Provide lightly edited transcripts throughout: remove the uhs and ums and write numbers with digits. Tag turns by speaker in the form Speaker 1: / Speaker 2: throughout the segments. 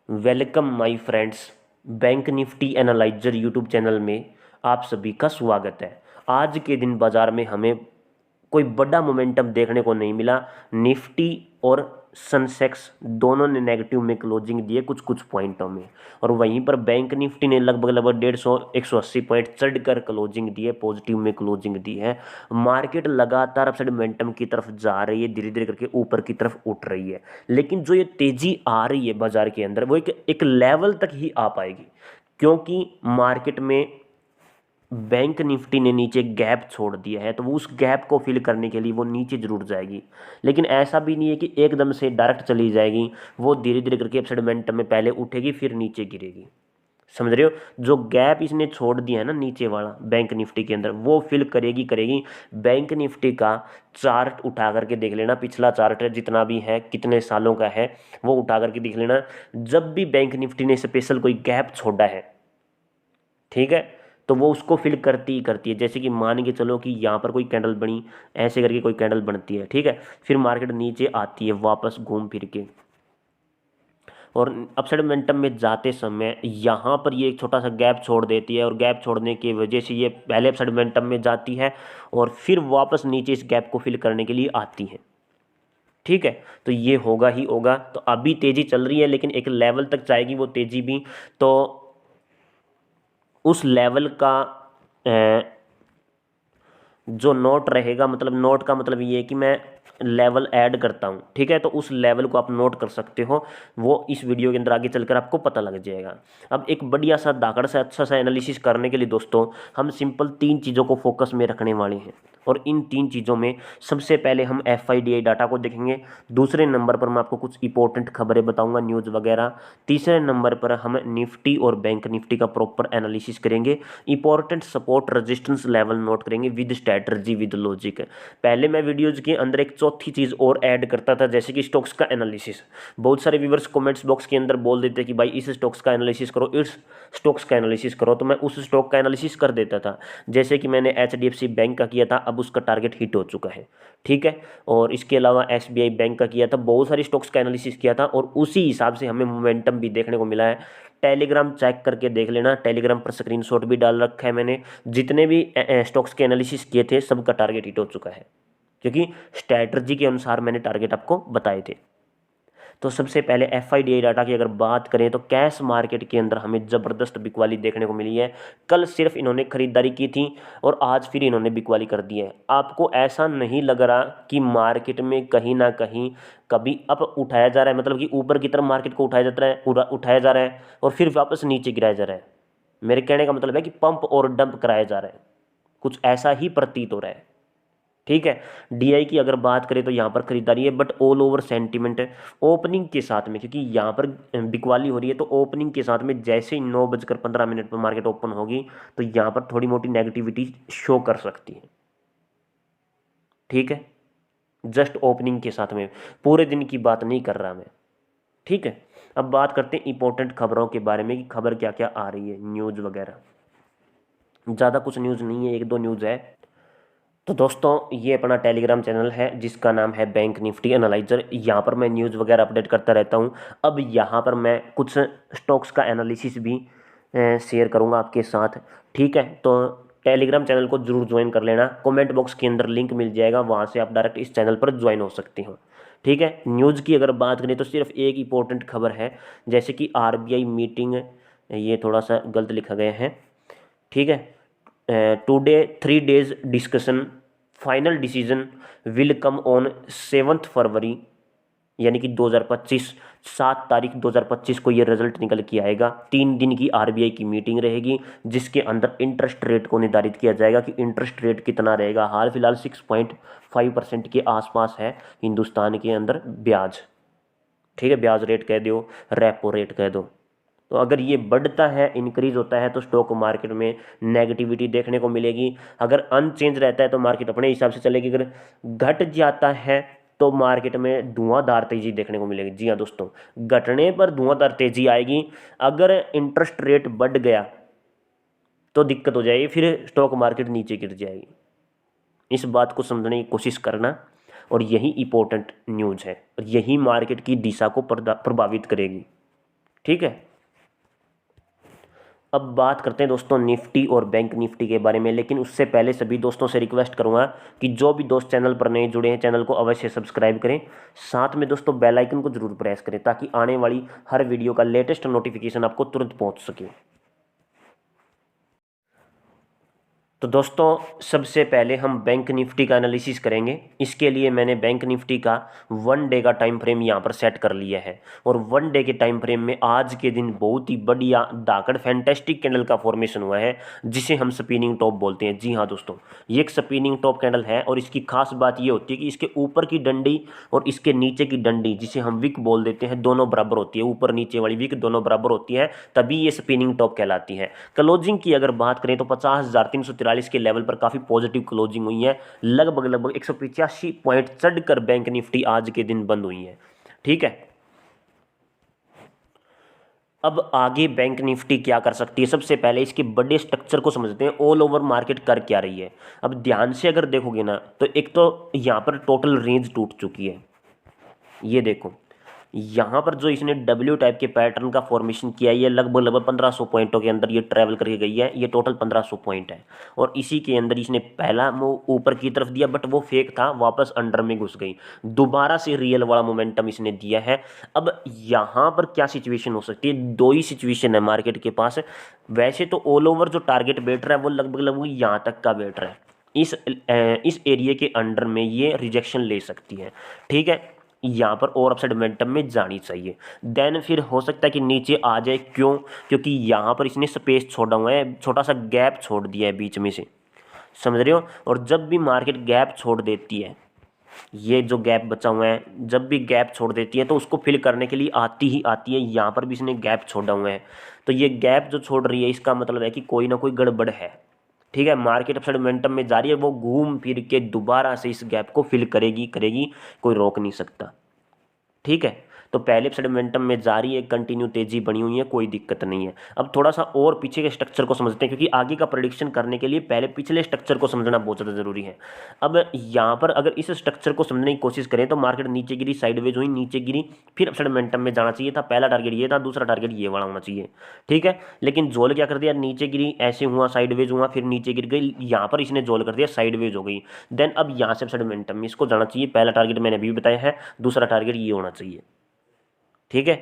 Speaker 1: Welcome my friends. Bank Nifty analyser YouTube channel में आप सभी का स्वागत है। आज के दिन बाजार में हमें कोई बड़ा मोमेंटम देखने को नहीं मिला। निफ्टी और सेंसेक्स दोनों ने नेगेटिव में क्लोजिंग दी है कुछ कुछ पॉइंटों में, और वहीं पर बैंक निफ्टी ने लगभग लगभग 150 180 पॉइंट चढ़कर क्लोजिंग दी है, पॉजिटिव में क्लोजिंग दी है। मार्केट लगातार अपसाइड मोमेंटम की तरफ जा रही है, धीरे धीरे करके ऊपर की तरफ उठ रही है। लेकिन जो ये तेजी आ रही है बाजार के अंदर वो एक लेवल तक ही आ पाएगी, क्योंकि मार्केट में बैंक निफ्टी ने नीचे गैप छोड़ दिया है, तो वो उस गैप को फिल करने के लिए वो नीचे जरूर जाएगी। लेकिन ऐसा भी नहीं है कि एकदम से डायरेक्ट चली जाएगी, वो धीरे धीरे करके अपसाइड मोमेंटम में पहले उठेगी फिर नीचे गिरेगी। समझ रहे हो? जो गैप इसने छोड़ दिया है ना नीचे वाला बैंक निफ्टी के अंदर, वो फिल करेगी। बैंक निफ्टी का चार्ट उठा करके देख लेना, पिछला चार्ट है जितना भी है, कितने सालों का है, वो उठा करके देख लेना। जब भी बैंक निफ्टी ने स्पेशल कोई गैप छोड़ा है, ठीक है, तो वो उसको फिल करती ही करती है। जैसे कि मान के चलो कि यहाँ पर कोई कैंडल बनी, ऐसे करके कोई कैंडल बनती है, ठीक है, फिर मार्केट नीचे आती है वापस घूम फिर के, और अपसाइड मोमेंटम में जाते समय यहाँ पर ये एक छोटा सा गैप छोड़ देती है, और गैप छोड़ने की वजह से ये पहले अपसाइड मोमेंटम में जाती है और फिर वापस नीचे इस गैप को फिल करने के लिए आती है। ठीक है, तो ये होगा ही होगा। तो अभी तेजी चल रही है लेकिन एक लेवल तक जाएगी वो तेजी भी, तो उस लेवल का जो नोट रहेगा, मतलब नोट का मतलब ये है कि मैं लेवल ऐड करता हूँ, ठीक है, तो उस लेवल को आप नोट कर सकते हो। वो इस वीडियो के अंदर आगे चलकर आपको पता लग जाएगा। अब एक बढ़िया सा धाकड़ से अच्छा सा एनालिसिस करने के लिए दोस्तों हम सिंपल 3 चीज़ों को फोकस में रखने वाले हैं, और इन 3 चीज़ों में सबसे पहले हम FIDI डाटा को देखेंगे। दूसरे नंबर पर मैं आपको कुछ इंपॉर्टेंट खबरें बताऊंगा, न्यूज़ वगैरह। तीसरे नंबर पर हम निफ्टी और बैंक निफ्टी का प्रॉपर एनालिसिस करेंगे। Important support resistance level note करेंगे विद स्ट्रैटेजी विद लॉजिक। पहले मैं वीडियोज के अंदर एक चौथी चीज़ और ऐड करता था, जैसे कि स्टॉक्स का एनालिसिस। बहुत सारे व्यूवर्स कमेंट्स बॉक्स के अंदर बोल देते कि भाई इस स्टॉक्स का एनालिसिस करो, इस स्टॉक्स का एनालिसिस करो, तो मैं उस स्टॉक का एनालिसिस कर देता था। जैसे कि मैंने HDFC बैंक का किया था, अब उसका टारगेट हिट हो चुका है, ठीक है। और इसके अलावा SBI बैंक का किया था, बहुत सारी स्टॉक्स का एनालिसिस किया था, और उसी हिसाब से हमें मोमेंटम भी देखने को मिला है। टेलीग्राम चेक करके देख लेना, टेलीग्राम पर स्क्रीनशॉट भी डाल रखा है मैंने। जितने भी स्टॉक्स के एनालिसिस किए थे सबका टारगेट हिट हो चुका है, क्योंकि स्ट्रैटेजी के अनुसार मैंने टारगेट आपको बताए थे। तो सबसे पहले FIDI डाटा की अगर बात करें तो कैश मार्केट के अंदर हमें ज़बरदस्त बिकवाली देखने को मिली है। कल सिर्फ इन्होंने खरीदारी की थी और आज फिर इन्होंने बिकवाली कर दी है। आपको ऐसा नहीं लग रहा कि मार्केट में कहीं ना कहीं कभी अप उठाया जा रहा है, मतलब कि ऊपर की तरफ मार्केट को उठाया जाता है, उठाया जा रहा है और फिर वापस नीचे गिराया जा रहा है? मेरे कहने का मतलब है कि पंप और डंप कराया जा रहा है, कुछ ऐसा ही प्रतीत हो रहा है, ठीक है। DI की अगर बात करें तो यहाँ पर खरीदारी है, बट ऑल ओवर सेंटीमेंट है ओपनिंग के साथ में, क्योंकि यहाँ पर बिकवाली हो रही है, तो ओपनिंग के साथ में जैसे ही 9:15 पर मार्केट ओपन होगी तो यहाँ पर थोड़ी मोटी नेगेटिविटी शो कर सकती है, ठीक है। जस्ट ओपनिंग के साथ में, पूरे दिन की बात नहीं कर रहा मैं, ठीक है। अब बात करते हैं इंपॉर्टेंट खबरों के बारे में कि खबर क्या क्या आ रही है, न्यूज़ वगैरह। ज़्यादा कुछ न्यूज़ नहीं है, 1-2 न्यूज़ है। तो दोस्तों ये अपना टेलीग्राम चैनल है जिसका नाम है बैंक निफ्टी एनालाइजर। यहाँ पर मैं न्यूज़ वगैरह अपडेट करता रहता हूँ। अब यहाँ पर मैं कुछ स्टॉक्स का एनालिसिस भी शेयर करूँगा आपके साथ, ठीक है। तो टेलीग्राम चैनल को जरूर ज्वाइन कर लेना, कमेंट बॉक्स के अंदर लिंक मिल जाएगा, वहाँ से आप डायरेक्ट इस चैनल पर ज्वाइन हो सकते हो, ठीक है। न्यूज़ की अगर बात करें तो सिर्फ एक इंपॉर्टेंट खबर है, जैसे कि RBI मीटिंग, ये थोड़ा सा गलत लिखा गया है, ठीक है। Today 3 days discussion, final decision will come on 7 फरवरी, यानी कि 2025, 7 तारीख 2025 को ये रिजल्ट निकल के आएगा। 3 दिन की RBI की मीटिंग रहेगी जिसके अंदर इंटरेस्ट रेट को निर्धारित किया जाएगा कि इंटरेस्ट रेट कितना रहेगा। हाल फिलहाल 6.5% के आसपास है हिंदुस्तान के अंदर ब्याज, ठीक है, ब्याज रेट कह दो, रेपो रेट कह दो। तो अगर ये बढ़ता है, इंक्रीज होता है, तो स्टॉक मार्केट में नेगेटिविटी देखने को मिलेगी। अगर अनचेंज रहता है तो मार्केट अपने हिसाब से चलेगी। अगर घट जाता है तो मार्केट में धुआंधार तेजी देखने को मिलेगी। जी हाँ दोस्तों, घटने पर धुआंधार तेजी आएगी। अगर इंटरेस्ट रेट बढ़ गया तो दिक्कत हो जाएगी, फिर स्टॉक मार्केट नीचे गिर जाएगी। इस बात को समझने की कोशिश करना, और यही इंपॉर्टेंट न्यूज़ है और यही मार्केट की दिशा को प्रभावित करेगी। ठीक है। अब बात करते हैं दोस्तों निफ्टी और बैंक निफ्टी के बारे में, लेकिन उससे पहले सभी दोस्तों से रिक्वेस्ट करूंगा कि जो भी दोस्त चैनल पर नए जुड़े हैं चैनल को अवश्य सब्सक्राइब करें, साथ में दोस्तों बेल आइकन को जरूर प्रेस करें ताकि आने वाली हर वीडियो का लेटेस्ट नोटिफिकेशन आपको तुरंत पहुंच सके। तो दोस्तों सबसे पहले हम बैंक निफ्टी का एनालिसिस करेंगे। इसके लिए मैंने बैंक निफ्टी का 1 डे का टाइम फ्रेम यहाँ पर सेट कर लिया है और 1 डे के टाइम फ्रेम में आज के दिन बहुत ही बढ़िया दाकड़ फैंटेस्टिक कैंडल का फॉर्मेशन हुआ है जिसे हम स्पिनिंग टॉप बोलते हैं। जी हाँ दोस्तों, ये एक स्पिनिंग टॉप कैंडल है और इसकी खास बात ये होती है कि इसके ऊपर की डंडी और इसके नीचे की डंडी, जिसे हम विक बोल देते हैं, दोनों बराबर होती है। ऊपर नीचे वाली विक दोनों बराबर होती है, तभी ये स्पिनिंग टॉप कहलाती है। क्लोजिंग की अगर बात करें तो 50,343 के लेवल पर काफ़ी पॉजिटिव क्लोजिंग हुई है। लगभग 185 पॉइंट चढ़कर बैंक निफ्टी आज के दिन बंद हुई है। ठीक है, अब आगे बैंक निफ्टी क्या कर सकती है, सबसे पहले इसके बड़े स्ट्रक्चर को समझते हैं। ऑल ओवर मार्केट कर क्या रही है, अब ध्यान से अगर देखोगे ना तो एक तो यहाँ पर टोटल रेंज टूट चुकी है। ये देखो यहाँ पर जो इसने डब्ल्यू टाइप के पैटर्न का फॉर्मेशन किया है, ये लगभग 1500 पॉइंटों के अंदर ये ट्रैवल करके गई है। ये टोटल 1500 पॉइंट है और इसी के अंदर इसने पहला मूव ऊपर की तरफ दिया, बट वो फेक था, वापस अंडर में घुस गई। दोबारा से रियल वाला मोमेंटम इसने दिया है। अब यहाँ पर क्या सिचुएशन हो सकती है, दो ही सिचुएशन है मार्केट के पास। वैसे तो ऑल ओवर जो टारगेट बैठ रहा है वो लगभग यहाँ तक का बैठ रहा है। इस एरिया के अंडर में ये रिजेक्शन ले सकती है। ठीक है, यहाँ पर और अपसाइड मोमेंटम में जानी चाहिए। देन फिर हो सकता है कि नीचे आ जाए, क्यों, क्योंकि यहाँ पर इसने स्पेस छोड़ा हुआ है, छोटा सा गैप छोड़ दिया है बीच में से, समझ रहे हो। और जब भी मार्केट गैप छोड़ देती है, ये जो गैप बचा हुआ है, जब भी गैप छोड़ देती है तो उसको फिल करने के लिए आती ही आती है। यहाँ पर भी इसने गैप छोड़ा हुआ है, तो ये गैप जो छोड़ रही है इसका मतलब है कि कोई ना कोई गड़बड़ है। ठीक है, मार्केट अपसाइड मोमेंटम में जा रही है, वो घूम फिर के दोबारा से इस गैप को फिल करेगी करेगी, कोई रोक नहीं सकता। ठीक है, तो पहले अपसाइड मोमेंटम में जारी है, कंटिन्यू तेजी बनी हुई है, कोई दिक्कत नहीं है। अब थोड़ा सा और पीछे के स्ट्रक्चर को समझते हैं, क्योंकि आगे का प्रेडिक्शन करने के लिए पहले पिछले स्ट्रक्चर को समझना बहुत ज़्यादा जरूरी है। अब यहाँ पर अगर इस स्ट्रक्चर को समझने की कोशिश करें तो मार्केट नीचे गिरी, साइडवेज हुई, नीचे गिरी, फिर अपसाइड मोमेंटम में जाना चाहिए था। पहला टारगेट ये था, दूसरा टारगेट ये वाला होना चाहिए। ठीक है, लेकिन जोल क्या कर दिया, नीचे गिरी, ऐसे हुआ, साइडवेज हुआ, फिर नीचे गिर गई, यहाँ पर इसने जोल कर दिया, साइडवेज हो गई। देन अब यहाँ से अपसाइड मोमेंटम में इसको जाना चाहिए। पहला टारगेट मैंने अभी बताया है, दूसरा टारगेट ये होना चाहिए। ठीक है,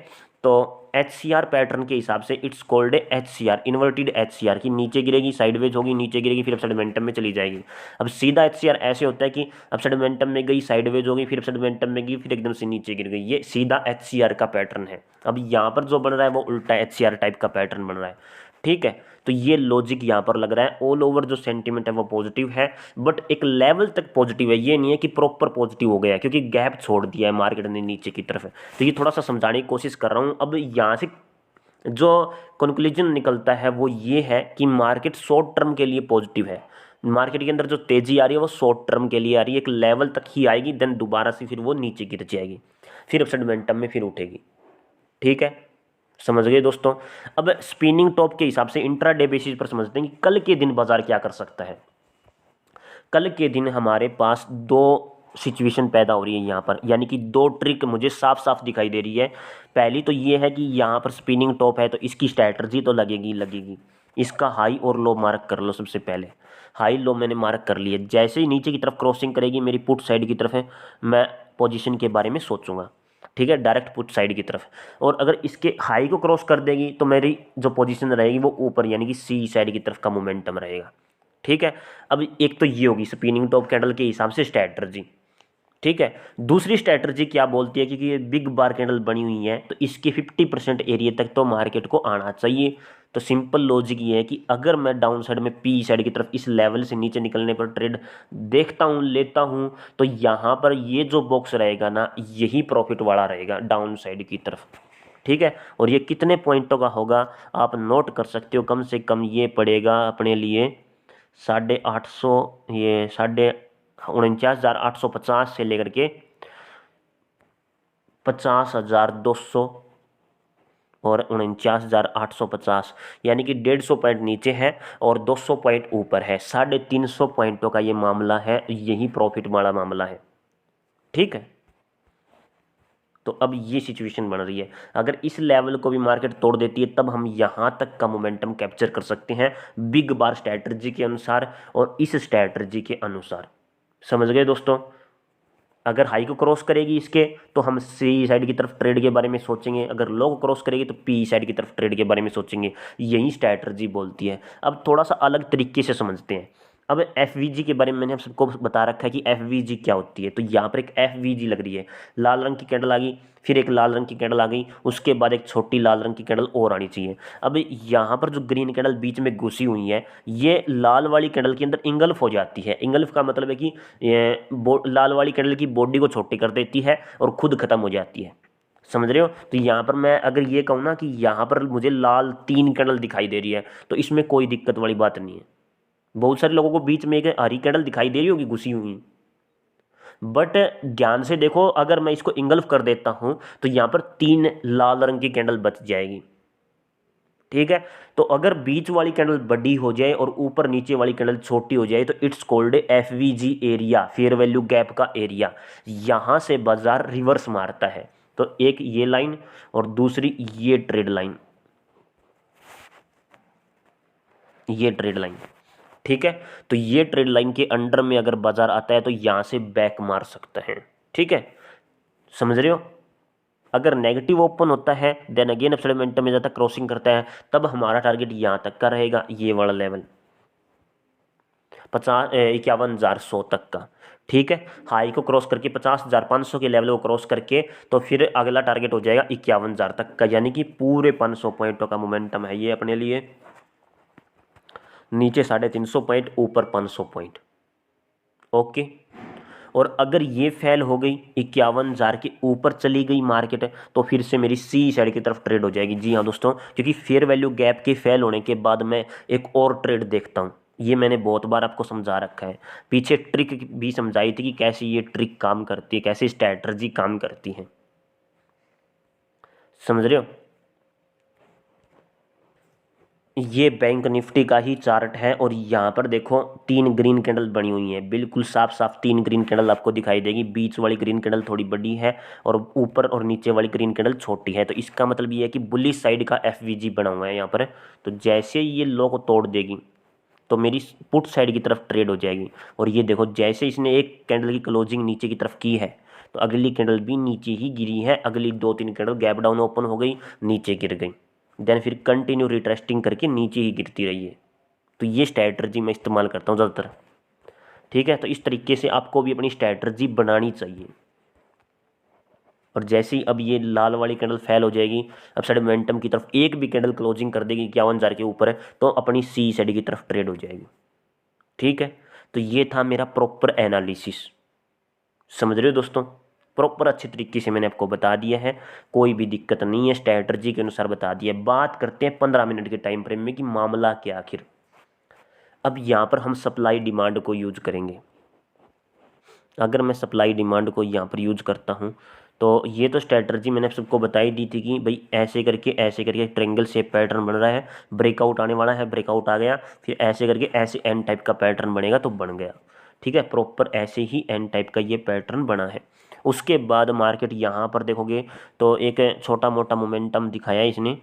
Speaker 1: तो एच सी आर पैटर्न के हिसाब से it's called H C R, inverted H C R, की नीचे गिरेगी, साइडवेज होगी, नीचे गिरेगी, फिर अपसाइड मोमेंटम में चली जाएगी। अब सीधा एच सी आर ऐसे होता है कि अपसाइड मोमेंटम में गई, साइडवेज होगी, फिर अपसाइड मोमेंटम में गई, फिर एकदम से नीचे गिर गई। ये सीधा एच सी आर का पैटर्न है। अब यहाँ पर जो बन रहा है वो उल्टा एच सी आर टाइप का पैटर्न बन रहा है। ठीक है, तो ये लॉजिक यहाँ पर लग रहा है। ऑल ओवर जो सेंटीमेंट है वो पॉजिटिव है, बट एक लेवल तक पॉजिटिव है, ये नहीं है कि प्रॉपर पॉजिटिव हो गया, क्योंकि गैप छोड़ दिया है मार्केट ने नीचे की तरफ। तो ये थोड़ा सा समझाने की कोशिश कर रहा हूँ। अब यहाँ से जो कंक्लूजन निकलता है वो ये है कि मार्केट शॉर्ट टर्म के लिए पॉजिटिव है। मार्केट के अंदर जो तेजी आ रही है वो शॉर्ट टर्म के लिए आ रही है, एक लेवल तक ही आएगी, देन दोबारा से फिर वो नीचे गिर जाएगी, फिर अपसाइड मोमेंटम में फिर उठेगी। ठीक है, समझ गए दोस्तों। अब स्पिनिंग टॉप के हिसाब से इंट्राडे बेसिस पर समझते हैं कि कल के दिन बाजार क्या कर सकता है। कल के दिन हमारे पास दो सिचुएशन पैदा हो रही है यहाँ पर, यानी कि दो ट्रिक मुझे साफ साफ दिखाई दे रही है। पहली तो ये है कि यहाँ पर स्पिनिंग टॉप है तो इसकी स्ट्रैटेजी तो लगेगी लगेगी। इसका हाई और लो मार्क कर लो। सबसे पहले हाई लो मैंने मार्क कर लिए, जैसे ही नीचे की तरफ क्रॉसिंग करेगी, मेरी पुट साइड की तरफ है, मैं पोजीशन के बारे में सोचूंगा। ठीक है, डायरेक्ट पुट साइड की तरफ। और अगर इसके हाई को क्रॉस कर देगी तो मेरी जो पोजीशन रहेगी वो ऊपर, यानी कि सी साइड की तरफ का मोमेंटम रहेगा। ठीक है, अब एक तो ये होगी स्पिनिंग टॉप कैंडल के हिसाब से स्ट्रैटेजी। ठीक है, दूसरी स्ट्रैटेजी क्या बोलती है, क्योंकि ये बिग बार कैंडल बनी हुई है तो इसके 50% एरिया तक तो मार्केट को आना चाहिए। तो सिंपल लॉजिक ये है कि अगर मैं डाउन साइड में पी साइड की तरफ इस लेवल से नीचे निकलने पर ट्रेड देखता हूँ, लेता हूँ, तो यहाँ पर ये जो बॉक्स रहेगा ना, यही प्रॉफिट वाला रहेगा डाउन साइड की तरफ। ठीक है, और ये कितने पॉइंटों का होगा आप नोट कर सकते हो। कम से कम ये पड़ेगा अपने लिए 850, ये 49,850 से लेकर के 50,200 और 49,850, यानी कि 150 पॉइंट नीचे है और 200 पॉइंट ऊपर है। 350 पॉइंटों का ये मामला है, यही प्रॉफिट वाला मामला है। ठीक है, तो अब ये सिचुएशन बन रही है। अगर इस लेवल को भी मार्केट तोड़ देती है तब हम यहाँ तक का मोमेंटम कैप्चर कर सकते हैं बिग बार स्ट्रैटेजी के अनुसार और इस स्ट्रैटेजी के अनुसार। समझ गए दोस्तों? अगर हाई को क्रॉस करेगी इसके तो हम सी साइड की तरफ ट्रेड के बारे में सोचेंगे, अगर लो को क्रॉस करेगी तो पी साइड की तरफ ट्रेड के बारे में सोचेंगे। यही स्ट्रैटेजी बोलती है। अब थोड़ा सा अलग तरीके से समझते हैं। अब एफ के बारे में मैंने आप सबको बता रखा है कि एफ क्या होती है। तो यहाँ पर एक एफ लग रही है, लाल रंग की कैंडल आ गई, फिर एक लाल रंग की कैंडल आ गई, उसके बाद एक छोटी लाल रंग की कैंडल और आनी चाहिए। अब यहाँ पर जो ग्रीन कैंडल बीच में घुसी हुई है ये लाल वाली कैंडल के अंदर इंगल्फ हो जाती है। इंगल्फ का मतलब है कि लाल वाली कैंडल की बॉडी को छोटी कर देती है और खुद खत्म हो जाती है। समझ रहे हो? तो यहाँ पर मैं अगर ये कहूँ ना कि यहाँ पर मुझे लाल 3 कैंडल दिखाई दे रही है तो इसमें कोई दिक्कत वाली बात नहीं है। बहुत सारे लोगों को बीच में एक हरी कैंडल दिखाई दे रही होगी घुसी हुई, बट ध्यान से देखो, अगर मैं इसको इंगल्फ कर देता हूं तो यहां पर 3 लाल रंग की कैंडल बच जाएगी। ठीक है? तो अगर बीच वाली कैंडल बड़ी हो जाए और ऊपर नीचे वाली कैंडल छोटी हो जाए तो it's called FVG area, fair value gap का एरिया। यहां से बाजार रिवर्स मारता है। तो एक ये लाइन और दूसरी ये ट्रेड लाइन, ये ट्रेड लाइन। ठीक है? तो ये ट्रेड लाइन के अंडर में अगर बाजार आता है तो यहां से बैक मार सकता है। ठीक है? समझ रहे हो? अगर नेगेटिव ओपन होता है देन अगेन अपसाइड मोमेंटम में जाता क्रॉसिंग करता है तब हमारा टारगेट यहां तक का रहेगा, ये वाला लेवल 51,100 तक का। ठीक है? हाई को क्रॉस करके 50,500 के लेवल को क्रॉस करके तो फिर अगला टारगेट हो जाएगा 51,000 तक का, यानी कि पूरे 500 पॉइंटों का मोमेंटम है ये अपने लिए। नीचे 350 पॉइंट, ऊपर 500 पॉइंट। ओके? और अगर ये फेल हो गई 51,000 के ऊपर चली गई मार्केट तो फिर से मेरी सी साइड की तरफ ट्रेड हो जाएगी। जी हाँ दोस्तों, क्योंकि फेयर वैल्यू गैप के फेल होने के बाद मैं एक और ट्रेड देखता हूँ। ये मैंने बहुत बार आपको समझा रखा है, पीछे ट्रिक भी समझाई थी कि कैसे ये ट्रिक काम करती है, कैसे स्ट्रैटेजी काम करती है। समझ रहे हो? ये बैंक निफ्टी का ही चार्ट है और यहाँ पर देखो 3 ग्रीन कैंडल बनी हुई हैं, बिल्कुल साफ साफ 3 ग्रीन कैंडल आपको दिखाई देगी। बीच वाली ग्रीन कैंडल थोड़ी बड़ी है और ऊपर और नीचे वाली ग्रीन कैंडल छोटी है। तो इसका मतलब ये है कि बुलिश साइड का एफवीजी बना हुआ है यहाँ पर। तो जैसे ये लो को तोड़ देगी तो मेरी पुट साइड की तरफ ट्रेड हो जाएगी। और ये देखो जैसे इसने एक कैंडल की क्लोजिंग नीचे की तरफ की है तो अगली कैंडल भी नीचे ही गिरी है, अगली 2-3 कैंडल गैप डाउन ओपन हो गई, नीचे गिर गई, देन फिर कंटिन्यू रिट्रेस्टिंग करके नीचे ही गिरती रही है। तो ये स्ट्रैटेजी मैं इस्तेमाल करता हूँ ज़्यादातर। ठीक है? तो इस तरीके से आपको भी अपनी स्ट्रैटेजी बनानी चाहिए। और जैसे ही अब ये लाल वाली कैंडल फेल हो जाएगी, अब साइड मोमेंटम की तरफ एक भी कैंडल क्लोजिंग कर देगी 51,000 के ऊपर है तो अपनी सी साइड की तरफ ट्रेड हो जाएगी। ठीक है? तो ये था मेरा प्रॉपर एनालिसिस। समझ रहे हो दोस्तों? प्रॉपर अच्छे तरीके से मैंने आपको बता दिया है, कोई भी दिक्कत नहीं है, स्ट्रैटेजी के अनुसार बता दिया है। बात करते हैं 15 मिनट के टाइम फ्रेम में कि मामला क्या आखिर। अब यहाँ पर हम सप्लाई डिमांड को यूज करेंगे। अगर मैं सप्लाई डिमांड को यहाँ पर यूज करता हूँ तो ये तो स्ट्रैटेजी मैंने सबको बताई दी थी कि भाई ऐसे करके ट्रायंगल शेप पैटर्न बन रहा है, ब्रेकआउट आने वाला है, ब्रेकआउट आ गया, फिर ऐसे करके ऐसे एन टाइप का पैटर्न बनेगा तो बन गया। ठीक है? प्रॉपर ऐसे ही एन टाइप का ये पैटर्न बना है। उसके बाद मार्केट यहाँ पर देखोगे तो एक छोटा मोटा मोमेंटम दिखाया इसने,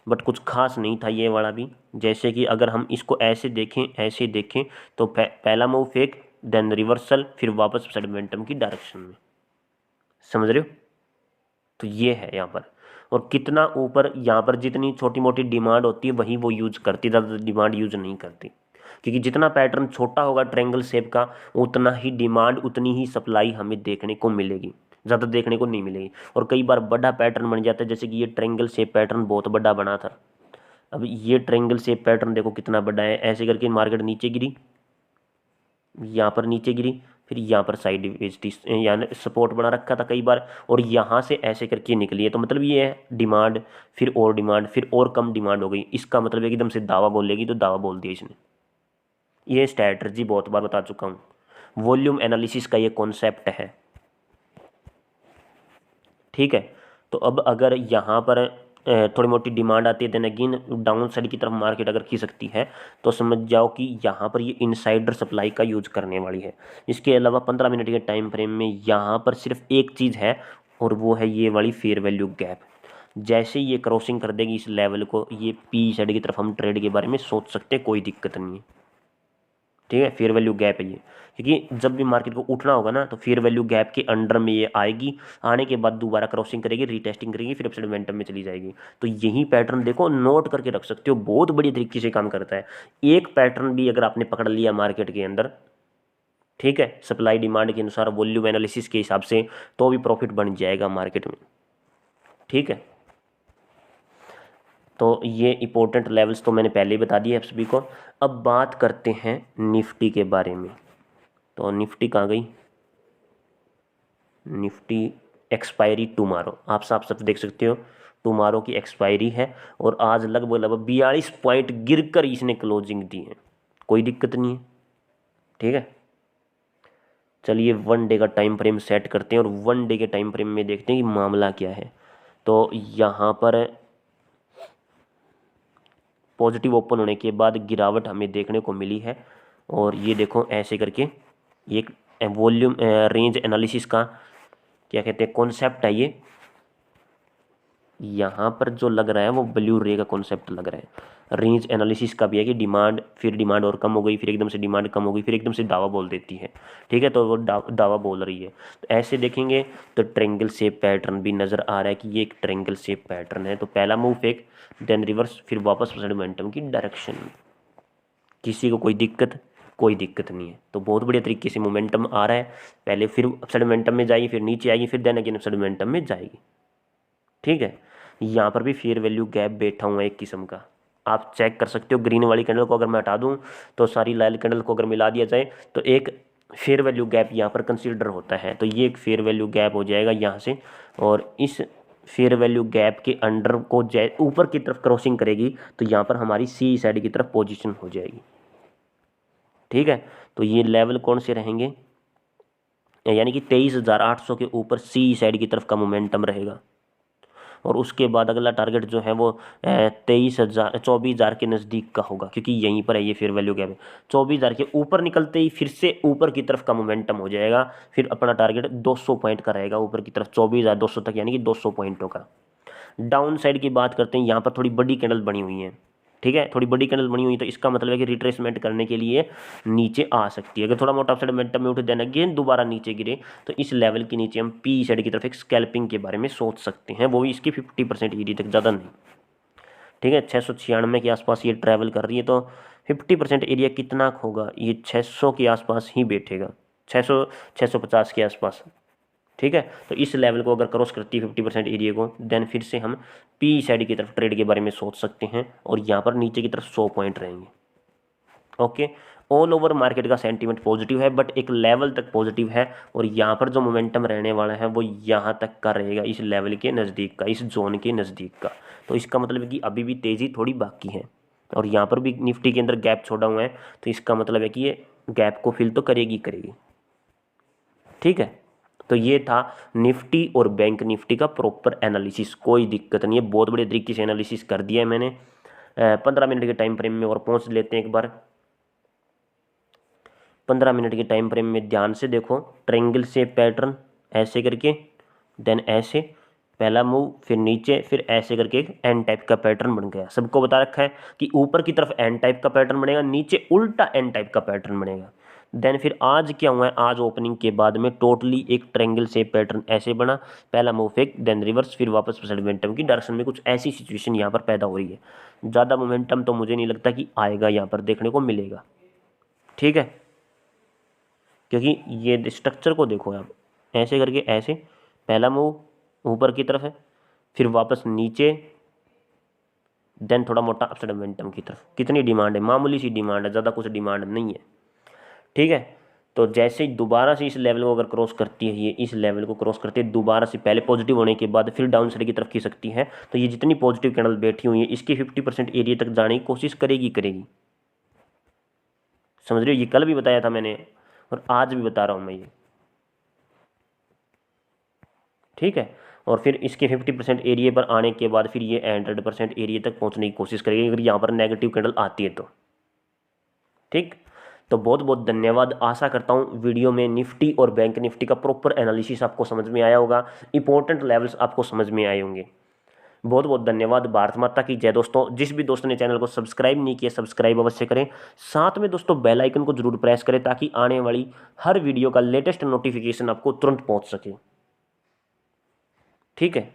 Speaker 1: बट कुछ खास नहीं था ये वाला भी। जैसे कि अगर हम इसको ऐसे देखें तो पहला मूव फेक, देन रिवर्सल, फिर वापस साइड मोमेंटम की डायरेक्शन में। समझ रहे हो? तो ये है यहाँ पर। और कितना ऊपर, यहाँ पर जितनी छोटी मोटी डिमांड होती है वही वो यूज करती, ज़्यादा डिमांड यूज नहीं करती, क्योंकि जितना पैटर्न छोटा होगा ट्रायंगल शेप का उतना ही डिमांड, उतनी ही सप्लाई हमें देखने को मिलेगी, ज़्यादा देखने को नहीं मिलेगी। और कई बार बड़ा पैटर्न बन जाता है, जैसे कि ये ट्रायंगल शेप पैटर्न बहुत बड़ा बना था। अब ये ट्रायंगल शेप पैटर्न देखो कितना बड़ा है। ऐसे करके मार्केट नीचे गिरी, यहाँ पर नीचे गिरी, फिर यहाँ पर साइड वेज थी, यानी सपोर्ट बना रखा था कई बार, और यहाँ से ऐसे करके निकली है। तो मतलब ये है डिमांड, फिर और डिमांड, फिर और कम डिमांड हो गई। इसका मतलब है कि एकदम से दावा बोलेगी, तो दावा बोल दिया इसने। ये स्ट्रैटेजी बहुत बार बता चुका हूँ। वॉल्यूम एनालिसिस का ये कॉन्सेप्ट है। ठीक है? तो अब अगर यहाँ पर थोड़ी मोटी डिमांड आती है, देन अगेन डाउन साइड की तरफ मार्केट अगर खी सकती है तो समझ जाओ कि यहाँ पर ये इनसाइडर सप्लाई का यूज करने वाली है। इसके अलावा 15 मिनट के टाइम फ्रेम में यहाँ पर सिर्फ एक चीज़ है, और वो है ये वाली फेयर वैल्यू गैप। जैसे ये क्रॉसिंग कर देगी इस लेवल को, ये पी साइड की तरफ हम ट्रेड के बारे में सोच सकते हैं, कोई दिक्कत नहीं है। ठीक है, फेयर वैल्यू गैप है ये, क्योंकि जब भी मार्केट को उठना होगा ना तो फेयर वैल्यू गैप के अंडर में ये आएगी, आने के बाद दोबारा क्रॉसिंग करेगी, रीटेस्टिंग करेगी, फिर अपसाइड मोमेंटम में चली जाएगी। तो यही पैटर्न देखो, नोट करके रख सकते हो, बहुत बढ़िया तरीके से काम करता है। एक पैटर्न भी अगर आपने पकड़ लिया मार्केट के अंदर, ठीक है, सप्लाई डिमांड के अनुसार वॉल्यूम एनालिसिस के हिसाब से, तो भी प्रॉफिट बन जाएगा मार्केट में। ठीक है, तो ये इंपॉर्टेंट लेवल्स तो मैंने पहले ही बता दिए आप सभी को। अब बात करते हैं निफ्टी के बारे में। तो निफ्टी कहाँ गई, निफ्टी एक्सपायरी टुमारो, आप साफ साफ देख सकते हो टुमारो की एक्सपायरी है, और आज लगभग 42 पॉइंट गिर कर इसने क्लोजिंग दी है, कोई दिक्कत नहीं है। ठीक है, चलिए वन डे का टाइम फ्रेम सेट करते हैं और वन डे के टाइम फ्रेम में देखते हैं कि मामला क्या है। तो यहाँ पर पॉजिटिव ओपन होने के बाद गिरावट हमें देखने को मिली है, और ये देखो ऐसे करके एक वॉल्यूम रेंज एनालिसिस का क्या कहते हैं कॉन्सेप्ट है ये, यहाँ पर जो लग रहा है वो ब्लू रे का कॉन्सेप्ट लग रहा है। रेंज एनालिसिस का भी है कि डिमांड, फिर डिमांड और कम हो गई, फिर एकदम से डिमांड कम हो गई, फिर एकदम से दावा बोल देती है। ठीक है, तो वो दावा बोल रही है। तो ऐसे देखेंगे तो ट्रेंगल शेप पैटर्न भी नज़र आ रहा है कि ये एक ट्रेंगल शेप पैटर्न है। तो पहला मूव फेक, देन रिवर्स, फिर वापस मोमेंटम की डायरेक्शन। किसी को कोई दिक्कत, कोई दिक्कत नहीं है। तो बहुत बढ़िया तरीके से मोमेंटम आ रहा है, पहले फिर अपसाइड मोमेंटम में जाएगी, फिर नीचे आएगी, फिर देन अगेन अपसाइड मोमेंटम में जाएगी। ठीक है, यहाँ पर भी फेयर वैल्यू गैप बैठा हुआ है एक किस्म का, आप चेक कर सकते हो। ग्रीन वाली कैंडल को अगर मैं हटा दूँ तो सारी लाल कैंडल को अगर मिला दिया जाए तो एक फेयर वैल्यू गैप यहाँ पर कंसीडर होता है। तो ये एक फेयर वैल्यू गैप हो जाएगा यहाँ से, और इस फेयर वैल्यू गैप के अंडर को ऊपर की तरफ क्रॉसिंग करेगी तो यहाँ पर हमारी सी साइड की तरफ पोजीशन हो जाएगी। ठीक है, तो ये लेवल कौन से रहेंगे, यानी कि 23,800 के ऊपर सी साइड की तरफ का मोमेंटम रहेगा, और उसके बाद अगला टारगेट जो है वो 24,000 के नज़दीक का होगा, क्योंकि यहीं पर है ये फेयर वैल्यू गैप है। 24,000 के ऊपर निकलते ही फिर से ऊपर की तरफ का मोमेंटम हो जाएगा, फिर अपना टारगेट 200 पॉइंट का रहेगा ऊपर की तरफ, 24,200 तक, यानी कि 200 पॉइंटों का। डाउन साइड की बात करते हैं, यहाँ पर थोड़ी बड़ी कैंडल बनी हुई है। ठीक है, थोड़ी बड़ी कैंडल बनी हुई, तो इसका मतलब है कि रिट्रेसमेंट करने के लिए नीचे आ सकती है। अगर थोड़ा मोटा अपसाइड मोमेंटम में उठे, देन अगेन दोबारा नीचे गिरे, तो इस लेवल के नीचे हम पी साइड की तरफ एक स्कैल्पिंग के बारे में सोच सकते हैं, वो भी इसकी 50% एरिया तक, ज़्यादा नहीं। ठीक है, 696 के आसपास ये ट्रैवल कर रही है, तो 50% एरिया कितना होगा, ये 600 के आसपास ही बैठेगा, 600 650 के आसपास। ठीक है, तो इस लेवल को अगर क्रॉस करती है 50% एरिया को, देन फिर से हम पी साइड की तरफ ट्रेड के बारे में सोच सकते हैं, और यहाँ पर नीचे की तरफ 100 पॉइंट रहेंगे। ओके, ऑल ओवर मार्केट का सेंटीमेंट पॉजिटिव है, बट एक लेवल तक पॉजिटिव है, और यहाँ पर जो मोमेंटम रहने वाला है वो यहाँ तक का रहेगा, इस लेवल के नज़दीक का, इस जोन के नज़दीक का। तो इसका मतलब है कि अभी भी तेज़ी थोड़ी बाकी है, और यहाँ पर भी निफ्टी के अंदर गैप छोड़ा हुआ है, तो इसका मतलब है कि ये गैप को फिल तो करेगी करेगी। ठीक है, तो ये था निफ्टी और बैंक निफ्टी का प्रॉपर एनालिसिस, कोई दिक्कत नहीं है, बहुत बड़े तरीके से एनालिसिस कर दिया है मैंने। 15 मिनट के टाइम फ्रेम में और पहुंच लेते हैं एक बार। 15 मिनट के टाइम फ्रेम में ध्यान से देखो, ट्रेंगल से पैटर्न ऐसे करके, देन ऐसे पहला मूव, फिर नीचे, फिर ऐसे करके एक एन टाइप का पैटर्न बन गया। सबको बता रखा है कि ऊपर की तरफ एन टाइप का पैटर्न बनेगा, नीचे उल्टा एन टाइप का पैटर्न बनेगा। देन फिर आज क्या हुआ है, आज ओपनिंग के बाद में टोटली एक ट्रेंगल से पैटर्न ऐसे बना, पहला मूव फेक, देन रिवर्स, फिर वापस मोमेंटम की डायरेक्शन में कुछ ऐसी सिचुएशन यहाँ पर पैदा हो रही है। ज़्यादा मोमेंटम तो मुझे नहीं लगता कि आएगा, यहाँ पर देखने को मिलेगा। ठीक है, क्योंकि ये स्ट्रक्चर को देखो आप, ऐसे करके ऐसे पहला मूव ऊपर की तरफ है, फिर वापस नीचे, देन थोड़ा मोटा अपसाइड मोमेंटम की तरफ। कितनी डिमांड है, मामूली सी डिमांड है, ज़्यादा कुछ डिमांड नहीं है। ठीक है, तो जैसे ही दोबारा से इस लेवल को अगर क्रॉस करती है, ये इस लेवल को क्रॉस करती है दोबारा से, पहले पॉजिटिव होने के बाद फिर डाउन साइड की तरफ खींच सकती है, तो ये जितनी पॉजिटिव कैंडल बैठी हुई है इसकी 50% एरिया तक जाने की कोशिश करेगी करेगी। समझ रहे हो, ये कल भी बताया था मैंने और आज भी बता रहा हूँ मैं ये। ठीक है, और फिर इसके 50% एरिया पर आने के बाद फिर ये 100% एरिया तक पहुंचने की कोशिश करेगी, अगर यहाँ पर नेगेटिव कैंडल आती है तो। ठीक, तो बहुत बहुत धन्यवाद। आशा करता हूँ वीडियो में निफ्टी और बैंक निफ्टी का प्रॉपर एनालिसिस आपको समझ में आया होगा, इंपॉर्टेंट लेवल्स आपको समझ में आए होंगे। बहुत बहुत धन्यवाद। भारत माता की जय। दोस्तों जिस भी दोस्त ने चैनल को सब्सक्राइब नहीं किया, सब्सक्राइब अवश्य करें। साथ में दोस्तों बेल आइकन को जरूर प्रेस करें ताकि आने वाली हर वीडियो का लेटेस्ट नोटिफिकेशन आपको तुरंत पहुंच सके। ठीक है।